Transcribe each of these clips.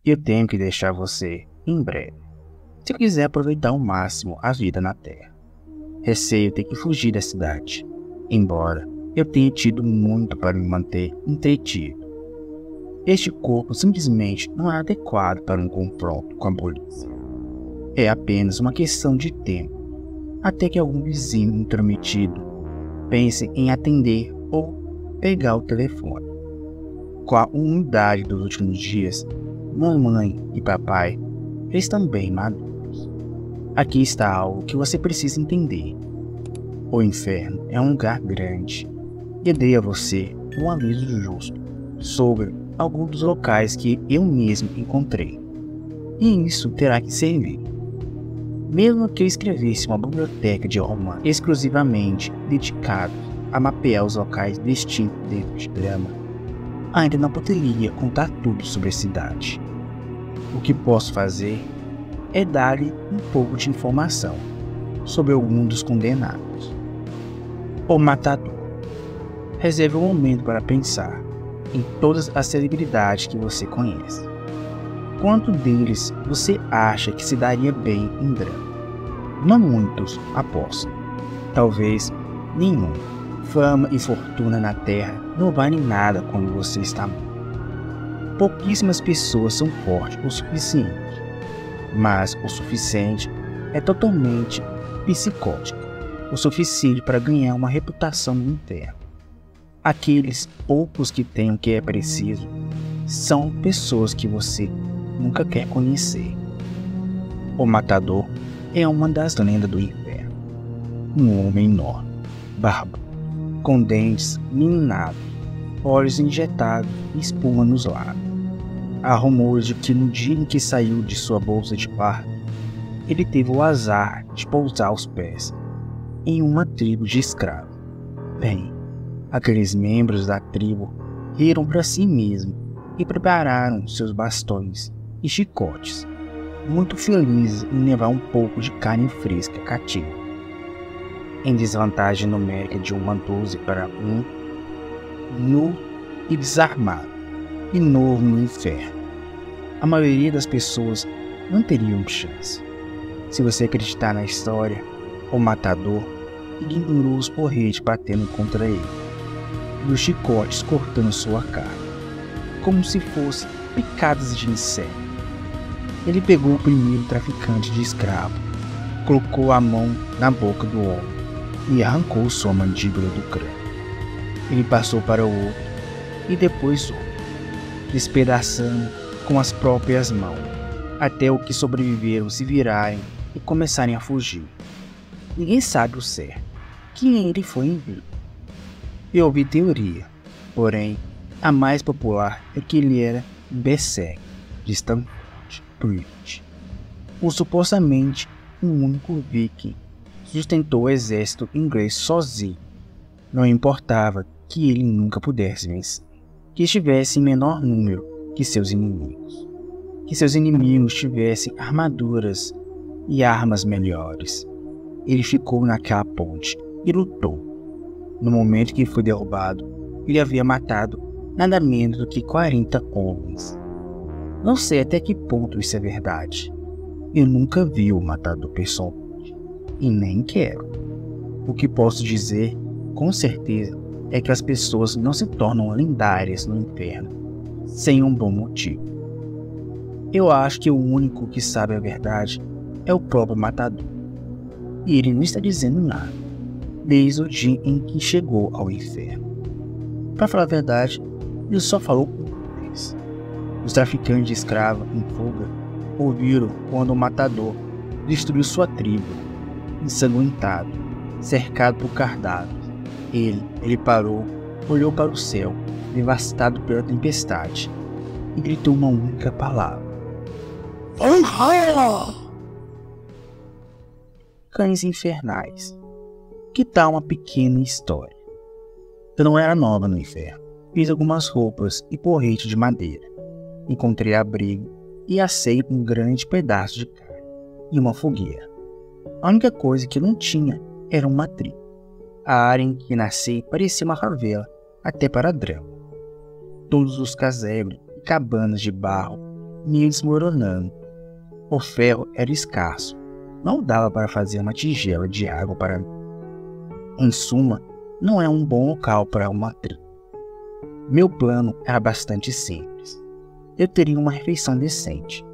Eu tenho que deixar você em breve, se quiser aproveitar ao máximo a vida na Terra. Receio ter que fugir da cidade, embora eu tenha tido muito para me manter entretido. Este corpo simplesmente não é adequado para um confronto com a polícia. É apenas uma questão de tempo, até que algum vizinho intrometido pense em atender ou pegar o telefone. Com a umidade dos últimos dias, mamãe e papai estão bem maduros. Aqui está algo que você precisa entender. O inferno é um lugar grande e eu dei a você um aviso justo sobre alguns dos locais que eu mesmo encontrei. E isso terá que servir. Mesmo que eu escrevesse uma biblioteca de romanos exclusivamente dedicada a mapear os locais distintos dentro de drama, ainda não poderia contar tudo sobre a cidade. O que posso fazer é dar-lhe um pouco de informação sobre algum dos condenados. O Matador. Reserve um momento para pensar em todas as celebridades que você conhece. Quanto deles você acha que se daria bem em drama? Não muitos, aposto. Talvez nenhum. Fama e fortuna na Terra não valem nada quando você está morto. Pouquíssimas pessoas são fortes o suficiente, mas o suficiente é totalmente psicótica, o suficiente para ganhar uma reputação no inferno. Aqueles poucos que têm o que é preciso são pessoas que você nunca quer conhecer. O Matador é uma das lendas do inferno. Um homem enorme, barba, com dentes minados, olhos injetados e espuma nos lábios. Há rumores de que no dia em que saiu de sua bolsa de parto, ele teve o azar de pousar os pés em uma tribo de escravos. Bem, aqueles membros da tribo riram para si mesmos e prepararam seus bastões e chicotes, muito felizes em levar um pouco de carne fresca cativa. Em desvantagem numérica de uma 12 para 1, nu e desarmado, e novo no inferno. A maioria das pessoas não teriam chance. Se você acreditar na história, o Matador ignorou os porretes batendo contra ele, e os chicotes cortando sua carne, como se fossem picadas de inseto. Ele pegou o primeiro traficante de escravo, colocou a mão na boca do homem e arrancou sua mandíbula do crânio. Ele passou para o outro e depois outro, despedaçando com as próprias mãos, até o que sobreviveram se virarem e começarem a fugir. Ninguém sabe o certo quem ele foi em vida. Eu ouvi teoria, porém, a mais popular é que ele era Berserk de Stamford Bridge, o supostamente um único viking que sustentou o exército inglês sozinho. Não importava que ele nunca pudesse vencer, que estivesse em menor número que seus inimigos, que seus inimigos tivessem armaduras e armas melhores. Ele ficou naquela ponte e lutou. No momento que foi derrubado, ele havia matado nada menos do que 40 homens. Não sei até que ponto isso é verdade. Eu nunca vi o Matador pessoalmente, e nem quero. O que posso dizer, com certeza, é que as pessoas não se tornam lendárias no inferno sem um bom motivo. Eu acho que o único que sabe a verdade é o próprio Matador. E ele não está dizendo nada, desde o dia em que chegou ao inferno. Para falar a verdade, ele só falou uma vez. Os traficantes de escravos em fuga ouviram quando o Matador destruiu sua tribo, ensanguentado, cercado por cardápios. Ele parou, olhou para o céu, devastado pela tempestade, e gritou uma única palavra: Cães infernais. Que tal uma pequena história? Eu não era nova no inferno. Fiz algumas roupas e porrete de madeira. Encontrei abrigo e assei um grande pedaço de carne e uma fogueira. A única coisa que eu não tinha era uma tribo. A área em que nasci parecia uma favela, até para drama. Todos os casebres e cabanas de barro me desmoronando. O ferro era escasso. Não dava para fazer uma tigela de água para mim. Em suma, não é um bom local para uma tribo. Meu plano era bastante simples. Eu teria uma refeição decente.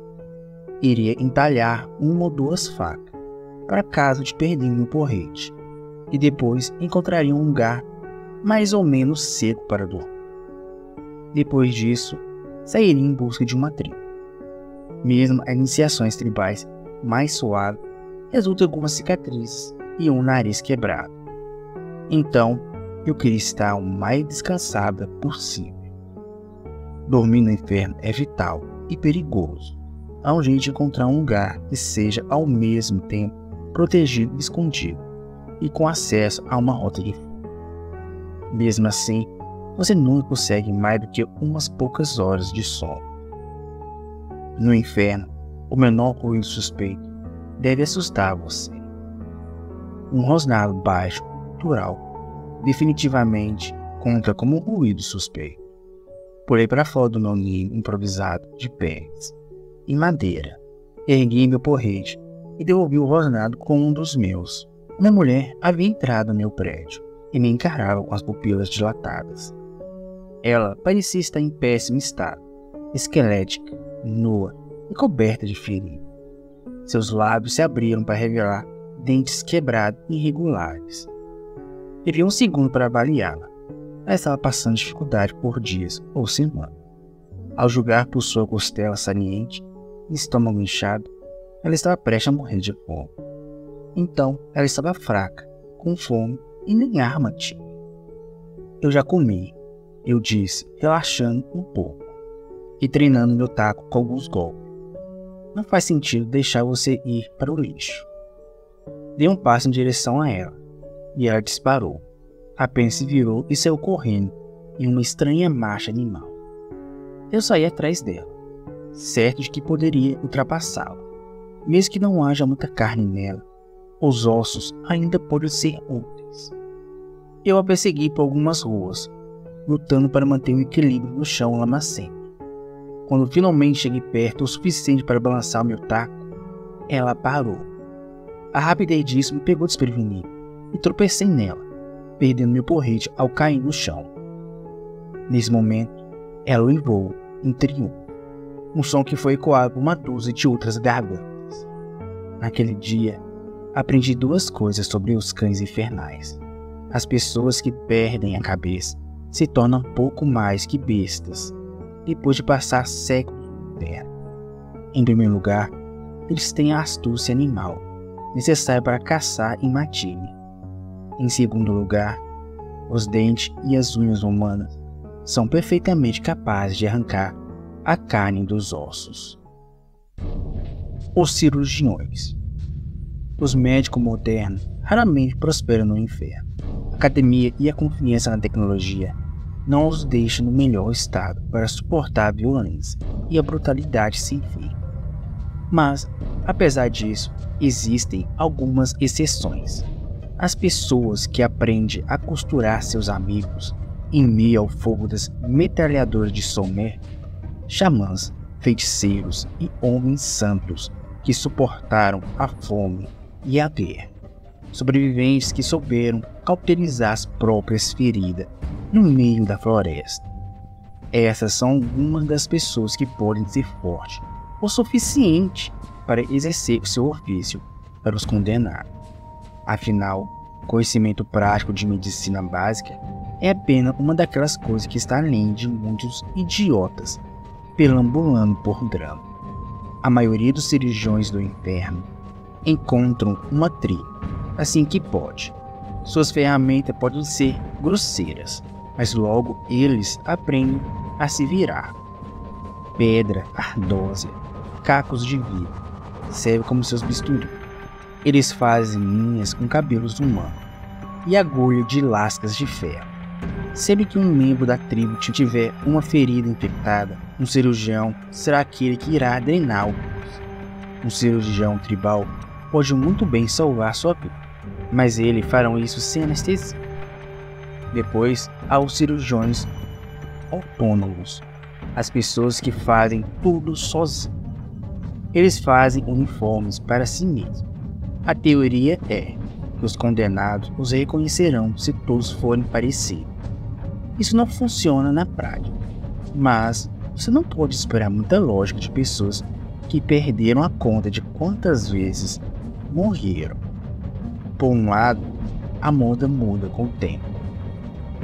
Iria entalhar uma ou duas facas, para caso de perder meu porrete, e depois encontraria um lugar mais ou menos seco para dormir. Depois disso, sairia em busca de uma tribo. Mesmo as iniciações tribais mais suaves, resultam em algumas cicatrizes e um nariz quebrado. Então, eu queria estar o mais descansada possível. Dormir no inferno é vital e perigoso. Há um jeito de encontrar um lugar que seja ao mesmo tempo protegido e escondido, e com acesso a uma rota de fuga. Mesmo assim, você nunca consegue mais do que umas poucas horas de sono. No inferno, o menor ruído suspeito deve assustar você. Um rosnado baixo, cultural, definitivamente conta como um ruído suspeito. Pulei para fora do meu ninho improvisado de pés e madeira, ergui meu porrete e devolvi o rosnado com um dos meus. Uma mulher havia entrado no meu prédio e me encarava com as pupilas dilatadas. Ela parecia estar em péssimo estado, esquelética, nua e coberta de feridas. Seus lábios se abriram para revelar dentes quebrados e irregulares. Levei um segundo para avaliá-la. Ela estava passando dificuldade por dias ou semanas. Ao julgar por sua costela saliente e estômago inchado, ela estava prestes a morrer de fome. Então, ela estava fraca, com fome e nem arma tinha. Eu já comi, eu disse, relaxando um pouco e treinando meu taco com alguns golpes. Não faz sentido deixar você ir para o lixo. Dei um passo em direção a ela e ela disparou. Apenas se virou e saiu correndo em uma estranha marcha animal. Eu saí atrás dela, certo de que poderia ultrapassá-la. Mesmo que não haja muita carne nela, os ossos ainda podem ser úteis. Eu a persegui por algumas ruas, lutando para manter o equilíbrio no chão lamacento. Quando finalmente cheguei perto o suficiente para balançar o meu taco, ela parou. A rapidez disso me pegou desprevenido e tropecei nela, perdendo meu porrete ao cair no chão. Nesse momento, ela uivou em triunfo, um som que foi ecoado por uma dúzia de outras gargantas. Naquele dia, aprendi duas coisas sobre os cães infernais. As pessoas que perdem a cabeça se tornam pouco mais que bestas, depois de passar séculos no inferno. Em primeiro lugar, eles têm a astúcia animal, necessária para caçar e matar-me. Em segundo lugar, os dentes e as unhas humanas são perfeitamente capazes de arrancar a carne dos ossos. Os cirurgiões. Os médicos modernos raramente prosperam no inferno. A academia e a confiança na tecnologia não os deixam no melhor estado para suportar a violência e a brutalidade sem fim. Mas, apesar disso, existem algumas exceções. As pessoas que aprendem a costurar seus amigos em meio ao fogo das metralhadoras de Somer, xamãs, feiticeiros e homens santos que suportaram a fome e a guerra. Sobreviventes que souberam cauterizar as próprias feridas no meio da floresta. Essas são algumas das pessoas que podem ser fortes o suficiente para exercer o seu ofício para os condenar. Afinal, conhecimento prático de medicina básica é apenas uma daquelas coisas que está além de muitos idiotas perambulando por drama. A maioria dos cirurgiões do inferno encontram uma tribo assim que pode. Suas ferramentas podem ser grosseiras, mas logo eles aprendem a se virar. Pedra, ardósia, cacos de vidro servem como seus bisturis. Eles fazem linhas com cabelos humanos e agulha de lascas de ferro. Sempre que um membro da tribo tiver uma ferida infectada, um cirurgião será aquele que irá drenar o pus. Um cirurgião tribal pode muito bem salvar sua vida, mas eles farão isso sem anestesia. Depois, há os cirurgiões autônomos, as pessoas que fazem tudo sozinhos. Eles fazem uniformes para si mesmos. A teoria é que os condenados os reconhecerão se todos forem parecidos. Isso não funciona na prática, mas você não pode esperar muita lógica de pessoas que perderam a conta de quantas vezes morreram. Por um lado, a moda muda com o tempo.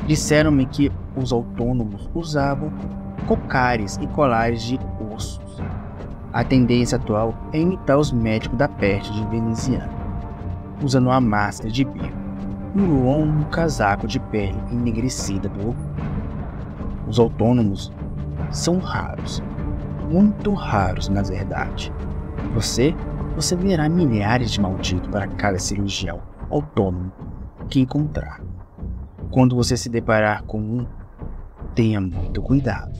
Disseram-me que os autônomos usavam cocares e colares de ossos. A tendência atual é imitar os médicos da peste de veneziana, usando uma máscara de bico e um longo casaco de pele enegrecida pelo corpo. Os autônomos são raros, muito raros na verdade. Você verá milhares de malditos para cada cirurgião autônomo que encontrar. Quando você se deparar com um, tenha muito cuidado.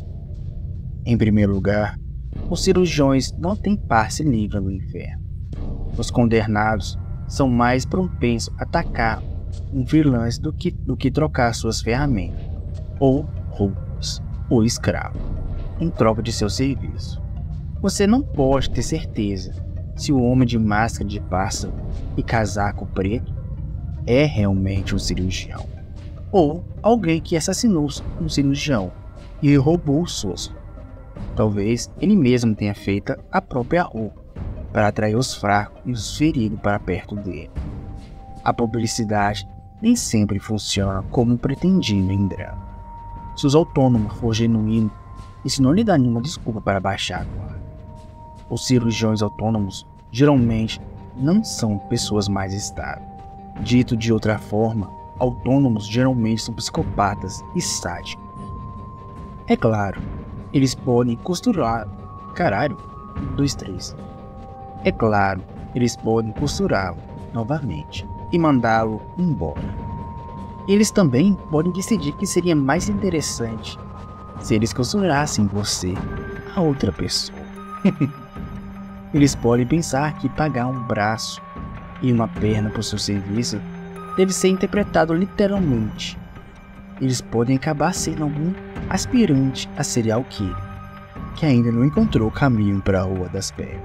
Em primeiro lugar, os cirurgiões não têm passe livre no inferno. Os condenados são mais propensos a atacar um freelance do que trocar suas ferramentas, ou roupas, ou escravo, em troca de seu serviço. Você não pode ter certeza se o homem de máscara de pássaro e casaco preto é realmente um cirurgião, ou alguém que assassinou um cirurgião e roubou suas roupas. Talvez ele mesmo tenha feito a própria roupa para atrair os fracos e os feridos para perto dele. A publicidade nem sempre funciona como pretendido em drama. Se os autônomos for genuíno, isso não lhe dá nenhuma desculpa para baixar a guarda. Os cirurgiões autônomos geralmente não são pessoas mais estáveis. Dito de outra forma, autônomos geralmente são psicopatas e sádicos. É claro, eles podem costurar... É claro, eles podem costurá-lo novamente e mandá-lo embora. Eles também podem decidir que seria mais interessante se eles costurassem você a outra pessoa. Eles podem pensar que pagar um braço e uma perna por seu serviço deve ser interpretado literalmente. Eles podem acabar sendo algum aspirante a serial killer que ainda não encontrou o caminho para a Rua das Pedras.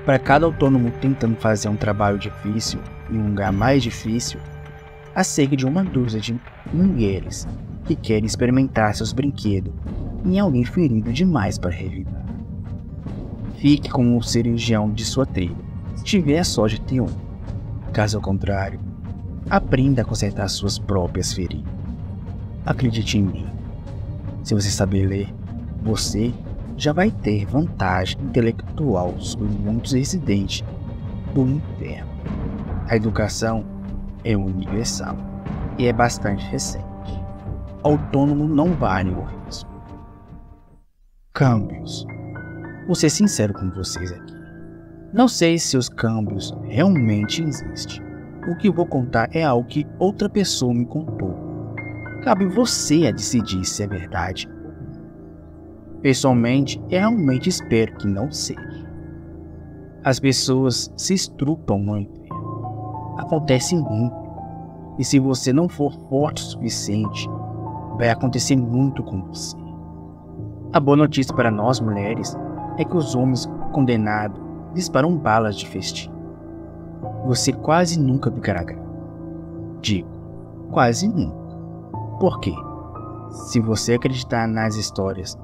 Para cada autônomo tentando fazer um trabalho difícil em um lugar mais difícil, há cerca de uma dúzia de mulheres que querem experimentar seus brinquedos em alguém ferido demais para revidar. Fique com o cirurgião de sua tribo, se tiver a sorte de ter um. Caso contrário, aprenda a consertar suas próprias feridas. Acredite em mim. Se você saber ler, você já vai ter vantagem intelectual sobre muitos residentes do inferno. A educação é universal e é bastante recente. Autônomo não vale o risco. Câmbios. Vou ser sincero com vocês aqui. Não sei se os câmbios realmente existem. O que eu vou contar é algo que outra pessoa me contou. Cabe você a decidir se é verdade. Pessoalmente, eu realmente espero que não seja. As pessoas se estrupam no inferno. Acontece muito. E se você não for forte o suficiente, vai acontecer muito com você. A boa notícia para nós mulheres é que os homens condenados disparam balas de festim. Você quase nunca ficará grávida. Digo, quase nunca. Por quê? Se você acreditar nas histórias,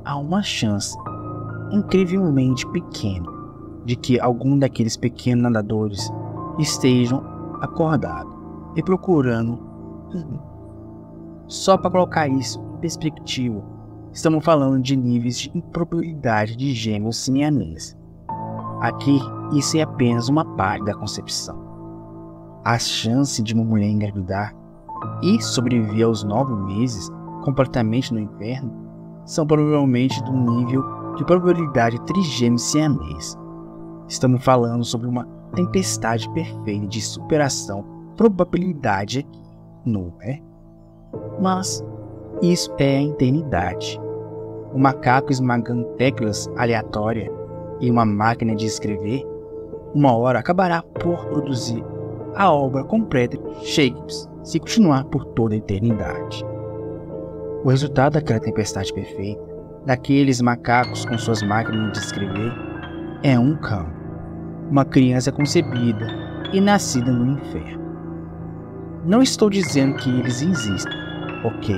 há uma chance incrivelmente pequena de que algum daqueles pequenos nadadores estejam acordados e procurando. Só para colocar isso em perspectiva, estamos falando de níveis de improbabilidade de gêmeos siameses. Aqui, isso é apenas uma parte da concepção. A chance de uma mulher engravidar e sobreviver aos 9 meses completamente no inferno são provavelmente do nível de probabilidade trigêmeos siameses. Estamos falando sobre uma tempestade perfeita de superação probabilidade aqui, não é? Mas isso é a eternidade. O macaco esmagando teclas aleatórias e uma máquina de escrever, uma hora acabará por produzir a obra completa de Shakespeare se continuar por toda a eternidade. O resultado daquela tempestade perfeita daqueles macacos com suas máquinas de escrever, é um cão. Uma criança concebida e nascida no inferno. Não estou dizendo que eles existem, ok?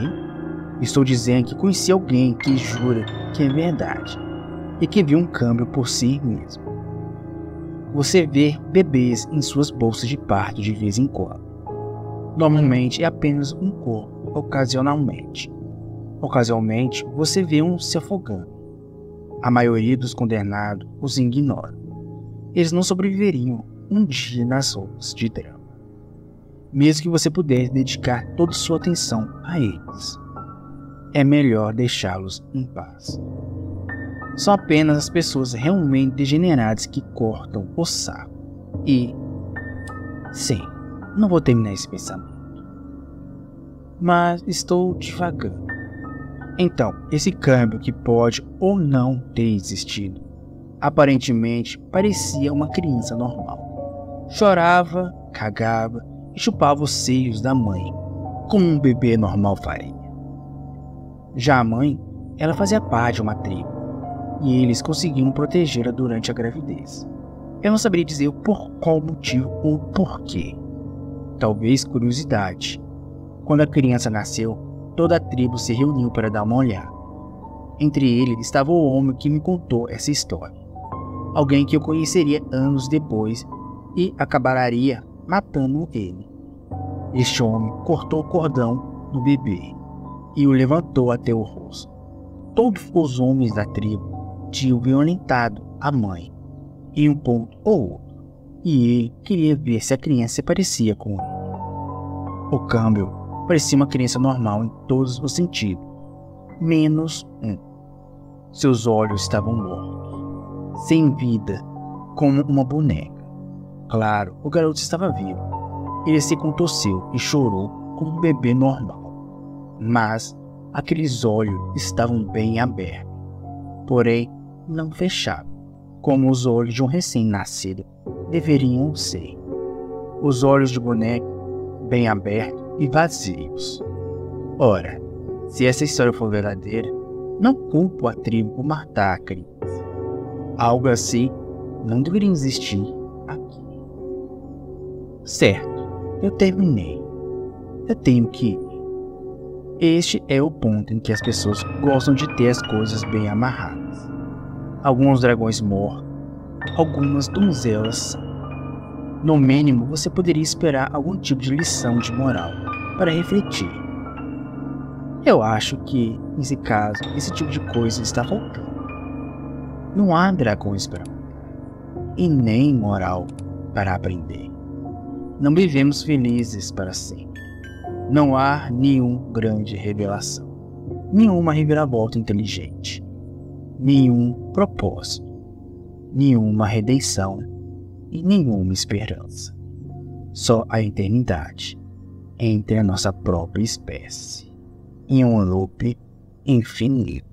Estou dizendo que conheci alguém que jura que é verdade e que viu um câmbio por si mesmo. Você vê bebês em suas bolsas de parto de vez em quando. Normalmente é apenas um corpo, ocasionalmente. Ocasionalmente você vê um se afogando. A maioria dos condenados os ignora. Eles não sobreviveriam um dia nas ruas de drama, mesmo que você pudesse dedicar toda sua atenção a eles. É melhor deixá-los em paz. São apenas as pessoas realmente degeneradas que cortam o saco. E... sim, não vou terminar esse pensamento. Mas estou divagando. Então, esse câmbio que pode ou não ter existido, aparentemente parecia uma criança normal. Chorava, cagava e chupava os seios da mãe, como um bebê normal faria. Já a mãe, ela fazia parte de uma tribo, e eles conseguiam protegê-la durante a gravidez. Eu não saberia dizer por qual motivo ou porquê. Talvez curiosidade. Quando a criança nasceu, toda a tribo se reuniu para dar uma olhada. Entre eles estava o homem que me contou essa história. Alguém que eu conheceria anos depois e acabaria matando ele. Este homem cortou o cordão do bebê e o levantou até o rosto. Todos os homens da tribo tinham violentado a mãe em um ponto ou outro, e ele queria ver se a criança se parecia com ele. O Campbell parecia uma criança normal em todos os sentidos, menos um. Seus olhos estavam mortos, sem vida, como uma boneca. Claro, o garoto estava vivo. Ele se contorceu e chorou como um bebê normal. Mas aqueles olhos estavam bem abertos, porém não fechados, como os olhos de um recém-nascido deveriam ser. Os olhos de boneca bem abertos e vazios. Ora, se essa história for verdadeira, não culpo a tribo por matar a criança. Algo assim não deveria existir aqui. Certo, eu terminei. Eu tenho que ir. Este é o ponto em que as pessoas gostam de ter as coisas bem amarradas. Alguns dragões mortos, algumas donzelas. No mínimo, você poderia esperar algum tipo de lição de moral para refletir. Eu acho que, nesse caso, esse tipo de coisa está faltando. Não há dragões para matar, e nem moral para aprender. Não vivemos felizes para sempre. Não há nenhuma grande revelação, nenhuma reviravolta inteligente, nenhum propósito, nenhuma redenção e nenhuma esperança. Só a eternidade entre a nossa própria espécie, em um loop infinito.